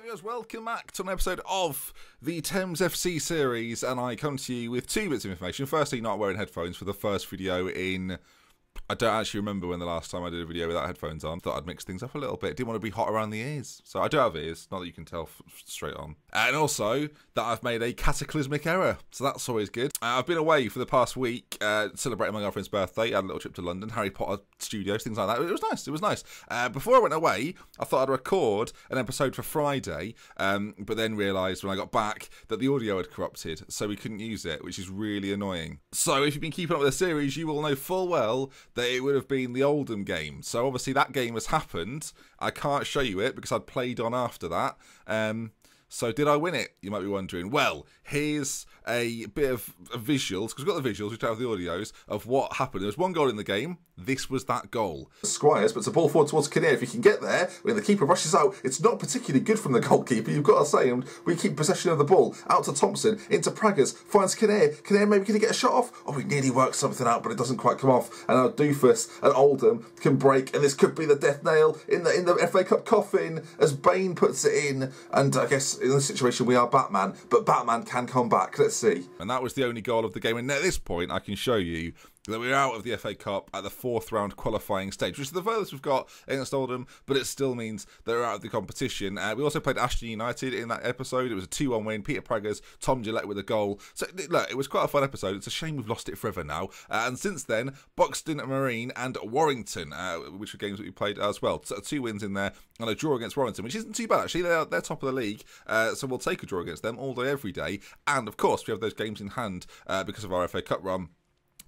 viewers, welcome back to an episode of the Thames FC series, and I come to you with two bits of information. Firstly, not wearing headphones for the first video in... I don't actually remember when the last time I did a video without headphones on. Thought I'd mix things up a little bit. Didn't want to be hot around the ears. So I do have ears, not that you can tell straight on. And also that I've made a cataclysmic error. So that's always good. I've been away for the past week, celebrating my girlfriend's birthday. I had a little trip to London, Harry Potter studios, things like that. It was nice. It was nice. Before I went away, I thought I'd record an episode for Friday, but then realised when I got back that the audio had corrupted, so we couldn't use it, which is really annoying. So if you've been keeping up with the series, you will know full well that it would have been the Oldham game. So obviously that game has happened. I can't show you it because I'd played on after that. So did I win it? You might be wondering. Well, here's a bit of visuals, because we've got the visuals, we don't have the audios, of what happened. There was one goal in the game. This was that goal. Squires puts a ball forward towards Kinnear. If he can get there, when the keeper rushes out, it's not particularly good from the goalkeeper, you've got to say. And we keep possession of the ball. Out to Thompson, into Praggers, finds Kinnear. Kinnear maybe going to get a shot off. Oh, he nearly works something out, but it doesn't quite come off. And our Doofus and Oldham can break, and this could be the death nail in the FA Cup coffin as Bain puts it in. And I guess in this situation we are Batman, but Batman can come back. Let's see. And that was the only goal of the game. And at this point, I can show you that we're out of the FA Cup at the 4th round qualifying stage, which is the furthest we've got against Oldham, but it still means that we're out of the competition. We also played Ashton United in that episode. It was a 2-1 win. Peter Praggers, Tom Gillette with a goal. So, look, it was quite a fun episode. It's a shame we've lost it forever now. And since then, Buxton, Marine and Warrington, which were games that we played as well. So 2 wins in there and a draw against Warrington, which isn't too bad, actually. They're top of the league, so we'll take a draw against them all day, every day. And, of course, we have those games in hand because of our FA Cup run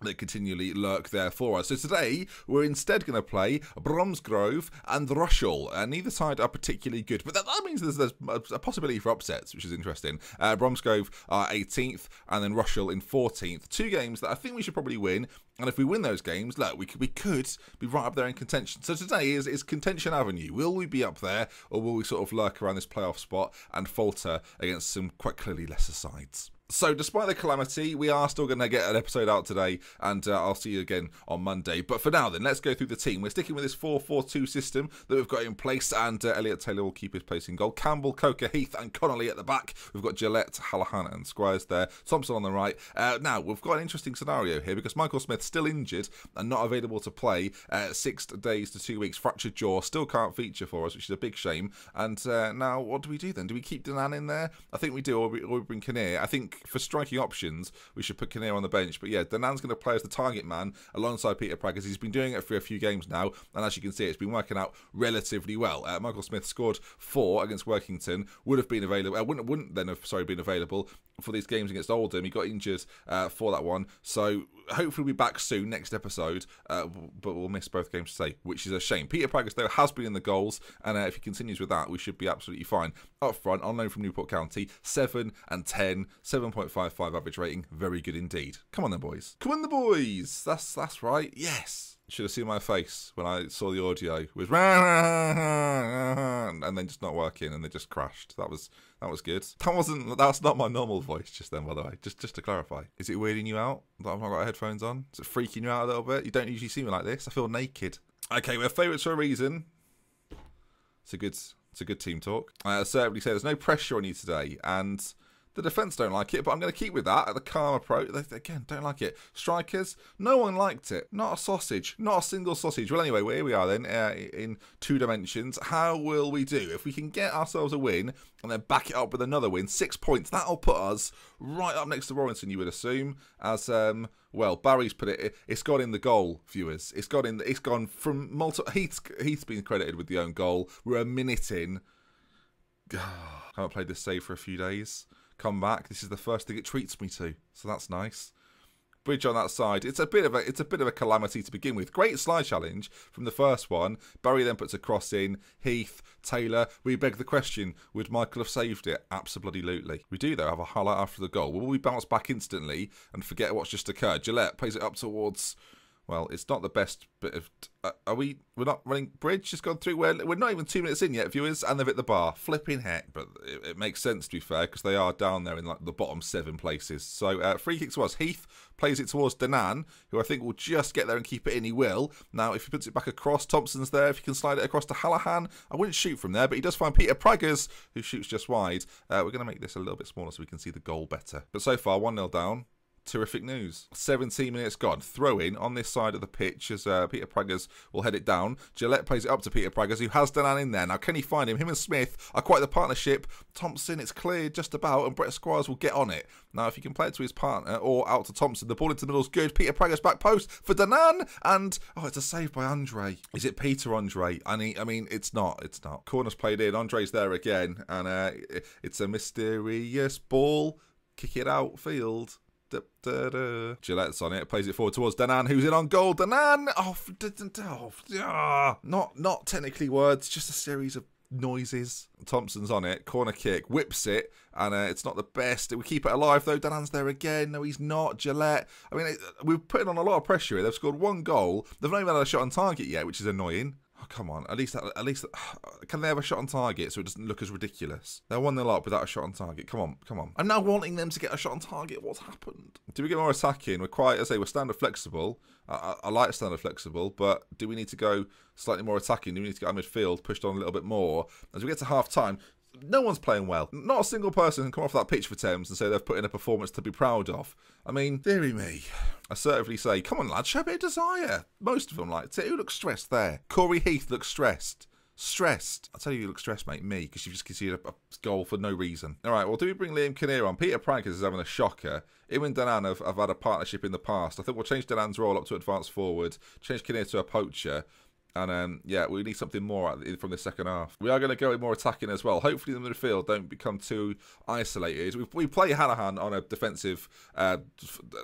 that continually lurk there for us. So today, we're instead going to play Bromsgrove and Rushall. Neither side are particularly good, but that means there's a possibility for upsets, which is interesting. Bromsgrove are 18th, and then Rushall in 14th. 2 games that I think we should probably win, and if we win those games, look, we could be right up there in contention. So today is Contention Avenue. Will we be up there, or will we sort of lurk around this playoff spot and falter against some quite clearly lesser sides? So despite the calamity, we are still going to get an episode out today, and I'll see you again on Monday. But for now then, let's go through the team. We're sticking with this 4-4-2 system that we've got in place, and Elliot Taylor will keep his place in goal. Campbell, Coker, Heath and Connolly at the back. We've got Gillette, Hallahan and Squires there. Thompson on the right. Now, we've got an interesting scenario here because Michael Smith's still injured and not available to play. 6 days to 2 weeks, fractured jaw, still can't feature for us, which is a big shame. And now, what do we do then? Do we keep Danan in there? I think we do, or we bring Kinnear. I think for striking options, we should put Kinnear on the bench. But yeah, Danan's going to play as the target man alongside Peter Praggers. He's been doing it for a few games now, and as you can see, it's been working out relatively well. Michael Smith scored 4 against Workington. Would have been available. Wouldn't then have been available for these games against Oldham. He got injured for that one, so hopefully we'll be back soon next episode. But we'll miss both games today, which is a shame. Peter Praggers though has been in the goals, and if he continues with that, we should be absolutely fine. Up front, on loan from Newport County, 7 and 10, 7.55 average rating. Very good indeed. Come on then, boys. Come on, the boys. That's right. Yes. Should have seen my face when I saw the audio. It was and then just not working, and they just crashed. That was good. That's not my normal voice just then, by the way. Just to clarify. Is it weirding you out that I've not got headphones on? Is it freaking you out a little bit? You don't usually see me like this. I feel naked. Okay, we're favourites for a reason. It's a good team talk. I certainly say there's no pressure on you today, and the defence don't like it, but I'm going to keep with that. The calm approach, they, again, don't like it. Strikers, no one liked it. Not a sausage. Not a single sausage. Well, anyway, here we are then, in 2 dimensions. How will we do? If we can get ourselves a win and then back it up with another win, 6 points, that'll put us right up next to Warrington, you would assume. As, well, Barry's put it, it's gone in the goal, viewers. It's gone from multiple... Heath's been credited with the own goal. We're a minute in. Haven't played this save for a few days. Come back. This is the first thing it treats me to, so that's nice. Bridge on that side. It's a bit of a calamity to begin with. Great slide challenge from the first one. Barry then puts a cross in. Heath, Taylor. We beg the question: would Michael have saved it? Absolutely. We do though have a highlight after the goal. Will we bounce back instantly and forget what's just occurred? Gillette plays it up towards. Well, it's not the best bit of... we're not running bridge? Just gone through where... We're not even 2 minutes in yet, viewers, and they've hit the bar. Flipping heck. But it makes sense, to be fair, because they are down there in like the bottom 7 places. So, free kick to us. Heath plays it towards Danan, who I think will just get there and keep it in. He will. Now, if he puts it back across, Thompson's there. If he can slide it across to Hallahan, I wouldn't shoot from there, but he does find Peter Praggers, who shoots just wide. We're going to make this a little bit smaller so we can see the goal better. But so far, 1-0 down. Terrific news. 17 minutes gone. Throw in on this side of the pitch as Peter Praggers will head it down. Gillette plays it up to Peter Praggers, who has Danan in there. Now, can he find him? Him and Smith are quite the partnership. Thompson, it's cleared just about, and Brett Squires will get on it. Now, if he can play it to his partner or out to Thompson, the ball into the middle is good. Peter Praggers back post for Danan, and it's a save by Andre. Is it Peter Andre? I mean, it's not. It's not. Corner's played in. Andre's there again, and it's a mysterious ball. Kick it outfield. Gillette's on it, plays it forward towards Danan, who's in on goal. Danan! Not technically words, just a series of noises. Thompson's on it, corner kick, whips it, and it's not the best. We keep it alive though. Danan's there again. No, he's not. Gillette. I mean, we're putting on a lot of pressure here. They've scored 1 goal. They've not even had a shot on target yet, which is annoying. Oh, come on. At least, can they have a shot on target so it doesn't look as ridiculous? They're 1-0 up without a shot on target. Come on, come on. I'm now wanting them to get a shot on target. What's happened? Do we get more attacking? We're quite, as I say, we're standard flexible. I like standard flexible, but do we need to go slightly more attacking? Do we need to get our midfield pushed on a little bit more? As we get to half-time, no one's playing well. Not a single person can come off that pitch for Thames and say they've put in a performance to be proud of. I mean, dearie me. Assertively say, come on, lads, show a bit of desire. Most of them liked it. Who looks stressed there? Corey Heath looks stressed. Stressed. I'll tell you look stressed, mate. Me, because you've just conceded a goal for no reason. All right, well, do we bring Liam Kinnear on? Peter Praggers is having a shocker. Him and Danan have had a partnership in the past. I think we'll change Danan's role up to advance forward, change Kinnear to a poacher. And, yeah, we need something more from the second half. We are going to go in more attacking as well. Hopefully the midfield don't become too isolated. We play Hallahan on a defensive...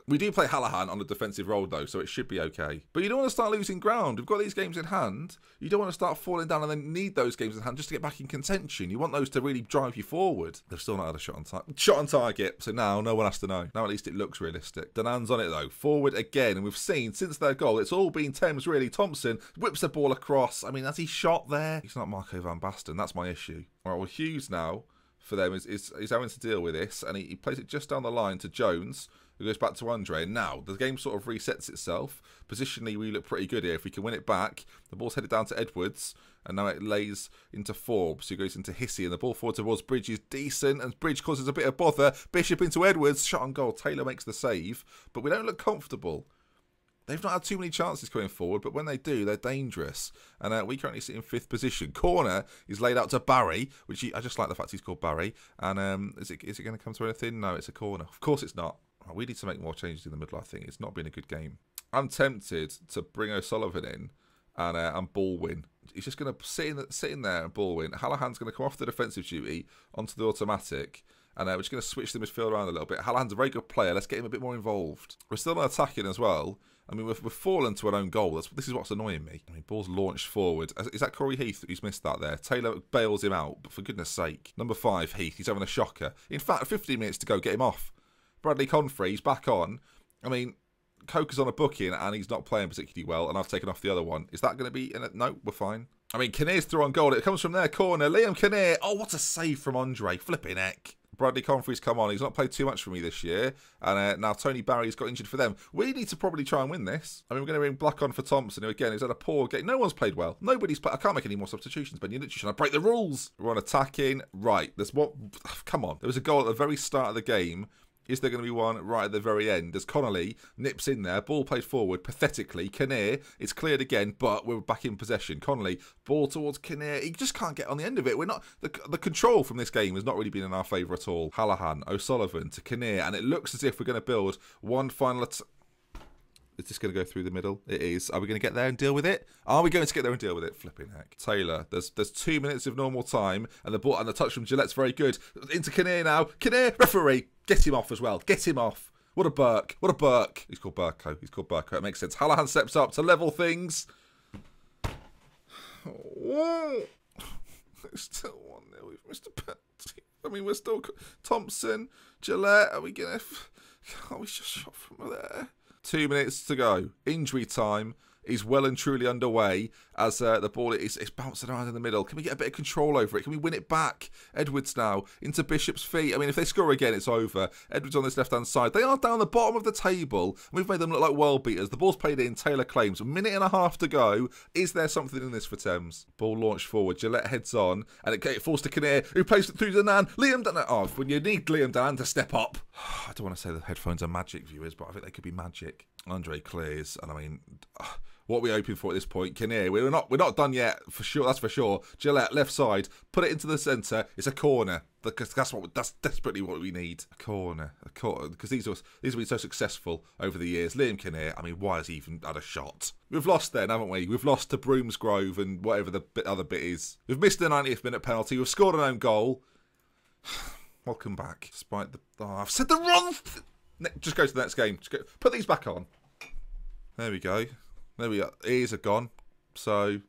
we do play Hallahan on a defensive role, though, so it should be okay. But you don't want to start losing ground. We've got these games in hand. You don't want to start falling down and then need those games in hand just to get back in contention. You want those to really drive you forward. They've still not had a shot on target. Shot on target. So now no one has to know. Now at least it looks realistic. Danan's on it, though. Forward again. And we've seen, since their goal, it's all been Thames, really. Thompson whips a ball across. I mean, has he shot there? He's not Marco van Basten. That's my issue. All right, well, Hughes now, for them, is having to deal with this. And he plays it just down the line to Jones, who goes back to Andre. And now, the game sort of resets itself. Positionally, we look pretty good here. If we can win it back, the ball's headed down to Edwards. And now it lays into Forbes, who goes into Hissey. And the ball forward towards Bridge is decent. And Bridge causes a bit of bother. Bishop into Edwards. Shot on goal. Taylor makes the save. But we don't look comfortable. They've not had too many chances going forward, but when they do, they're dangerous. And we currently sit in 5th position. Corner is laid out to Barry, which I just like the fact he's called Barry. And is it going to come to anything? No, it's a corner. Of course it's not. We need to make more changes in the middle, I think. It's not been a good game. I'm tempted to bring O'Sullivan in and ball win. He's just going to sit in there and ball win. Hallahan's going to come off the defensive duty onto the automatic. And we're just going to switch the midfield around a little bit. Hallahan's a very good player. Let's get him a bit more involved. We're still not attacking as well. I mean, we've fallen to an own goal. This is what's annoying me. I mean, ball's launched forward. Is that Corey Heath who's missed that there? Taylor bails him out, but for goodness sake. Number 5, Heath. He's having a shocker. In fact, 15 minutes to go. Get him off. Bradley Confrey's back on. I mean, Coker's on a booking and he's not playing particularly well, and I've taken off the other one. Is that going to be in it? No, we're fine. I mean, Kinnear's through on goal. It comes from their corner. Liam Kinnear. Oh, what a save from Andre. Flipping heck. Bradley Confrey's come on. He's not played too much for me this year. And now Tony Barry's got injured for them. We need to probably try and win this. I mean, we're going to bring Black on for Thompson, who again is at a poor game. No one's played well. Nobody's played. I can't make any more substitutions, Ben. You're literally trying to break the rules. We're on attacking. Right. There's what? Come on. There was a goal at the very start of the game. Is there going to be one right at the very end? As Connolly nips in there, ball played forward, pathetically. Kinnear, it's cleared again, but we're back in possession. Connolly, ball towards Kinnear. He just can't get on the end of it. We're not the control from this game has not really been in our favour at all. Hallahan, O'Sullivan to Kinnear, and it looks as if we're going to build one final. Is this going to go through the middle? It is. Are we going to get there and deal with it? Are we going to get there and deal with it? Flipping heck. Taylor, there's 2 minutes of normal time, and the ball and the touch from Gillette's very good. Into Kinnear now. Kinnear, referee, get him off as well. Get him off. What a Burke. What a Burke. He's called Burko. He's called Burko. It makes sense. Hallahan steps up to level things. Oh. It's still 1-0 with Mr. Penty. I mean, we're still... Thompson, Gillette, are we going to... Can't we just shot from there? 2 minutes to go. Injury time is well and truly underway as the ball is bouncing around in the middle. Can we get a bit of control over it? Can we win it back? Edwards now into Bishop's feet. I mean, if they score again, it's over. Edwards on this left-hand side. They are down the bottom of the table. And we've made them look like world beaters. The ball's played in. Taylor claims. A minute and a half to go. Is there something in this for Thames? Ball launched forward. Gillette heads on. And it falls to Kinnear, who plays it through Danan. Liam Danan. Oh, when you need Liam Danan to step up. I don't want to say the headphones are magic, viewers, but I think they could be magic. Andre clears. And I mean... what are we hoping for at this point? Kinnear, we're not done yet, for sure. That's for sure. Gillette, left side, put it into the centre. It's a corner. That's desperately what we need. A corner, because these have been so successful over the years. Liam Kinnear, I mean, why has he even had a shot? We've lost then, haven't we? We've lost to Bromsgrove and whatever the other bit is. We've missed the 90th minute penalty. We've scored an own goal. Welcome back, despite the. Oh, I've said the wrong. Just go to the next game. Just go. Put these back on. There we go. There we go. Ears are gone. So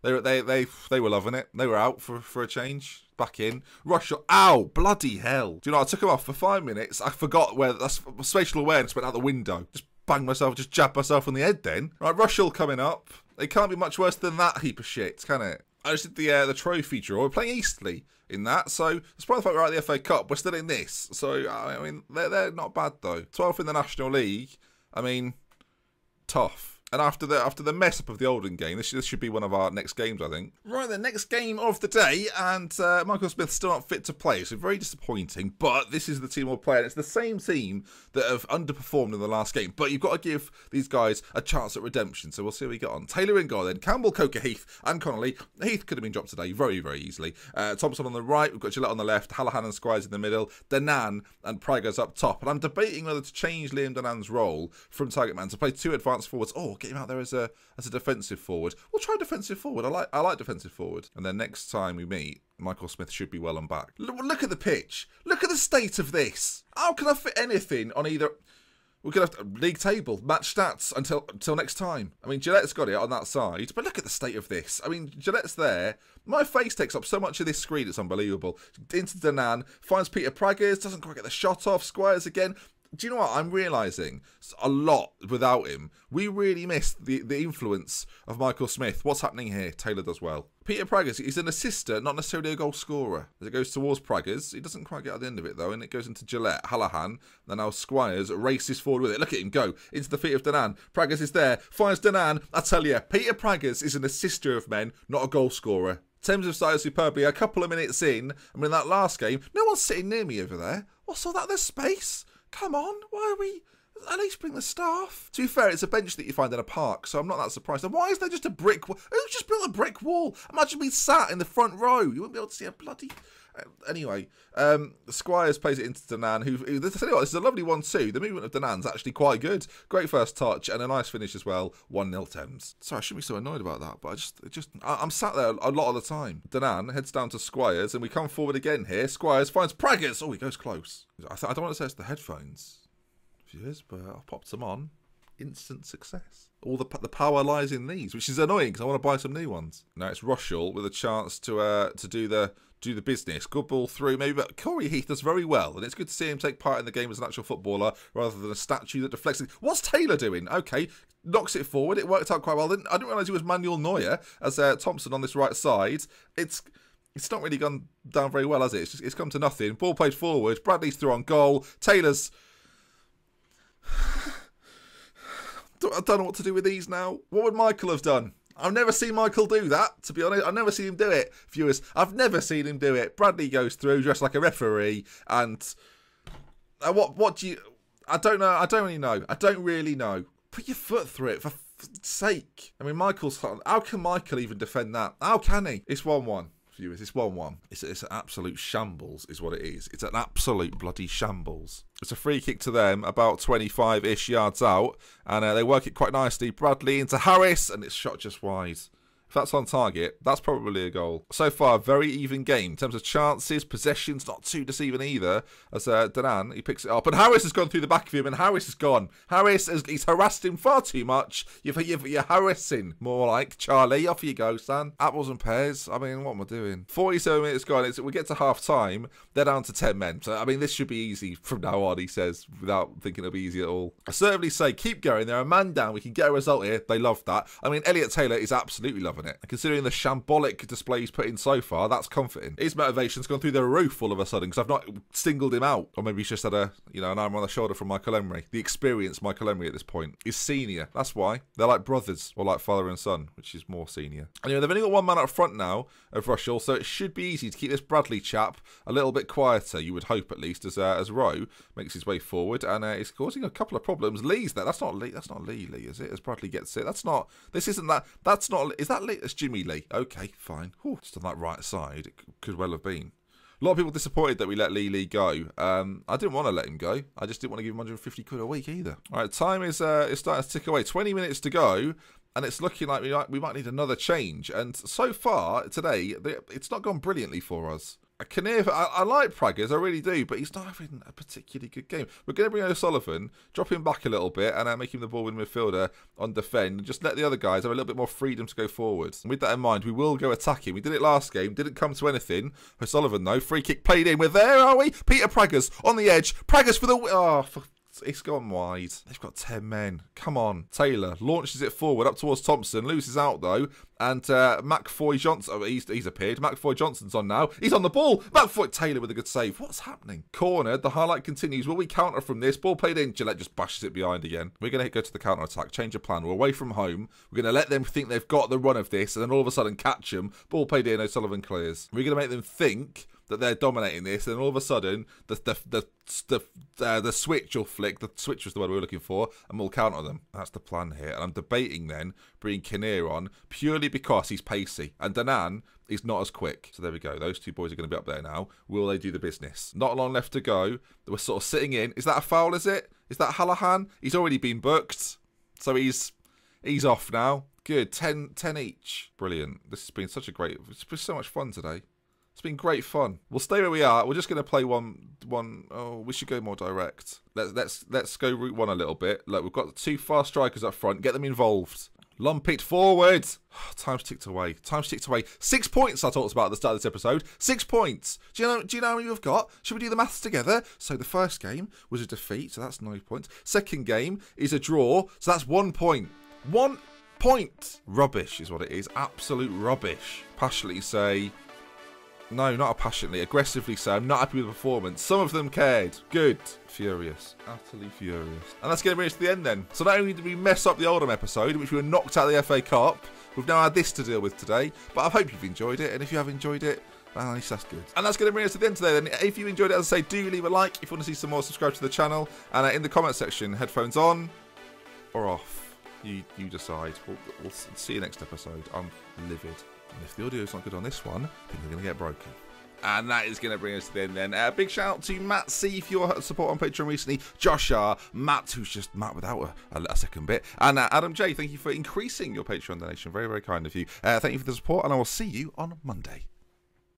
they were loving it. They were out for a change. Back in. Rushall. Ow! Bloody hell. Do you know, I took him off for 5 minutes. I forgot where that's spatial awareness went out the window. Just jabbed myself on the head then. Right, Rushall coming up. It can't be much worse than that heap of shit, can it? I just did the trophy draw. We're playing Eastleigh in that, so despite the fact we're out of the FA Cup, we're still in this. So I mean, they're not bad though. 12th in the National League. I mean, tough. And after the mess up of the Oldham game, this should be one of our next games, I think. Right, the next game of the day, and Michael Smith's still not fit to play, so very disappointing. But this is the team we'll play, and it's the same team that have underperformed in the last game. But you've got to give these guys a chance at redemption, so we'll see how we get on. Taylor in goal then, Campbell, Coker, Heath, and Connolly. Heath could have been dropped today very, very easily. Thompson on the right, we've got Gillette on the left, Hallahan and Squires in the middle, Danan and Prager's up top. And I'm debating whether to change Liam Danan's role from target man to play 2 advanced forwards, or get him out there as a defensive forward. We'll try defensive forward. I like defensive forward. And then next time we meet, Michael Smith should be well and back. Look at the pitch. Look at the state of this. How can I fit anything on either? We're going to have to league table, match stats until next time. I mean, Gillette's got it on that side, but look at the state of this. I mean, Gillette's there. My face takes up so much of this screen, it's unbelievable. Into Danan, finds Peter Praggers, doesn't quite get the shot off, Squires again. Do you know what? I'm realising a lot without him. We really missed the influence of Michael Smith. What's happening here? Taylor does well. Peter Praggers, he's an assister, not necessarily a goal scorer. As it goes towards Praggers, he doesn't quite get at the end of it though, and it goes into Gillette. Hallahan, then now Squires races forward with it. Look at him go into the feet of Danan. Praggers is there, finds Danan. I tell you, Peter Praggers is an assister of men, not a goal scorer. Thames have started superbly. A couple of minutes in, I mean, that last game, no one's sitting near me over there. What's all that? There's space. Come on, why are we... At least bring the staff. To be fair, it's a bench that you find in a park, so I'm not that surprised. And why is there just a brick wall? Who just built a brick wall? Imagine being sat in the front row. You wouldn't be able to see a bloody... Anyway, Squires plays it into Danan, who this is a lovely one too. The movement of Danan's actually quite good. Great first touch and a nice finish as well. 1-0 Thames. Sorry, I shouldn't be so annoyed about that, but I'm sat there a lot of the time. Danan heads down to Squires, and we come forward again here. Squires finds Praggers. Oh, he goes close. I don't want to say it's the headphones, viewers, but I've popped them on. Instant success. All the power lies in these, which is annoying because I want to buy some new ones. Now it's Rushall with a chance to do the business. Good ball through, maybe, but Corey Heath does very well, and it's good to see him take part in the game as an actual footballer rather than a statue that deflects it. What's Taylor doing? Okay, knocks it forward. It worked out quite well. I didn't realise he was Manuel Neuer as Thompson on this right side. It's not really gone down very well, has it? It's come to nothing. Ball played forward. Bradley's through on goal. Taylor's... I don't know what to do with these now. What would Michael have done? I've never seen Michael do that, to be honest. I've never seen him do it, viewers. I've never seen him do it. Bradley goes through dressed like a referee, and what do you... I don't know. I don't really know. I don't really know. Put your foot through it, for sake. I mean, how can Michael even defend that? How can he? It's 1-1. Viewers, it's 1-1. It's an absolute shambles is what it is. It's an absolute bloody shambles. It's a free kick to them about 25-ish yards out, and they work it quite nicely. Bradley into Harris, and it's shot just wide. If that's on target, that's probably a goal. So far, very even game. In terms of chances, possessions, not too deceiving either. As Danan, he picks it up. And Harris has gone through the back of him, and Harris is gone. He's harassed him far too much. You're harassing. More like, Charlie, off you go, son. Apples and pears. I mean, what am I doing? 47 minutes gone. We get to half time. They're down to 10 men. So, I mean, this should be easy from now on, he says, without thinking it'll be easy at all. I certainly say, keep going. They're a man down. We can get a result here. They love that. I mean, Elliot Taylor is absolutely loving it. Considering the shambolic display he's put in so far, that's comforting. His motivation's gone through the roof all of a sudden because I've not singled him out. Or maybe he's just had an arm on the shoulder from Michael Emery. The experienced Michael Emery at this point is senior. That's why. They're like brothers, or like father and son, which is more senior. Anyway, they've only got one man up front now of Rushall, so it should be easy to keep this Bradley chap a little bit quieter, you would hope at least, as Rowe makes his way forward, and he's causing a couple of problems. Lee's there. That's not Lee, is it? As Bradley gets it. Is that Lee? It's Jimmy Lee. Okay, fine. Whew, just on that right side, it could well have been. A lot of people disappointed that we let Lee go. I didn't want to let him go. I just didn't want to give him 150 quid a week either. All right, time is starting to tick away. 20 minutes to go, and it's looking like we might need another change. And so far today, it's not gone brilliantly for us. I like Praggers, I really do, but he's not having a particularly good game. We're going to bring O'Sullivan, drop him back a little bit, and make him the ball-winning midfielder on defend, and just let the other guys have a little bit more freedom to go forward. And with that in mind, we will go attacking. We did it last game, didn't come to anything. O'Sullivan, though, free kick played in. We're there, are we? Peter Praggers on the edge. Praggers for the... It's gone wide. They've got 10 men. Come on. Taylor launches it forward up towards Thompson. Loses out, though. And McFoy Johnson... Oh, he's appeared. McFoy Johnson's on now. He's on the ball. McFoy Taylor with a good save. What's happening? Cornered. The highlight continues. Will we counter from this? Ball played in. Gillette just bashes it behind again. We're going to go to the counter-attack. Change of plan. We're away from home. We're going to let them think they've got the run of this. And then all of a sudden catch them. Ball played in. O'Sullivan clears. We're going to make them think that they're dominating this, and all of a sudden the switch will flick. The switch was the word we were looking for, and we'll counter them. That's the plan here. And I'm debating then bringing Kinnear on purely because he's pacey, and Danan is not as quick. So there we go. Those two boys are going to be up there now. Will they do the business? Not long left to go. We're sort of sitting in. Is that a foul? Is it? Is that Hallahan? He's already been booked, so he's off now. Good. 10 each. Brilliant. This has been such a great. It's been so much fun today. It's been great fun. We'll stay where we are. We're just going to play one. Oh, we should go more direct. Let's go route one a little bit. Look, we've got 2 fast strikers up front. Get them involved. Lump it forward. Time's ticked away. 6 points I talked about at the start of this episode. 6 points. Do you know how many we've got? Should we do the maths together? So the first game was a defeat, so that's 9 points. Second game is a draw, so that's 1 point. 1 point. Rubbish is what it is. Absolute rubbish. Passionately say... No, not passionately. Aggressively say, I'm not happy with the performance. Some of them cared. Good. Furious. Utterly furious. And that's going to bring us to the end then. So not only did we mess up the Oldham episode, in which we were knocked out of the FA Cup, we've now had this to deal with today. But I hope you've enjoyed it. And if you have enjoyed it, well, at least that's good. And that's going to bring us to the end today then. If you enjoyed it, as I say, do leave a like. If you want to see some more, subscribe to the channel. And in the comment section, headphones on or off. You decide. We'll see you next episode. I'm livid. And if the audio's not good on this one, then we're going to get broken. And that is going to bring us to the end then. Big shout out to Matt C for your support on Patreon recently. Josh R, Matt, who's just Matt without a second bit. And Adam J, thank you for increasing your Patreon donation. Very, very kind of you. Thank you for the support, and I will see you on Monday.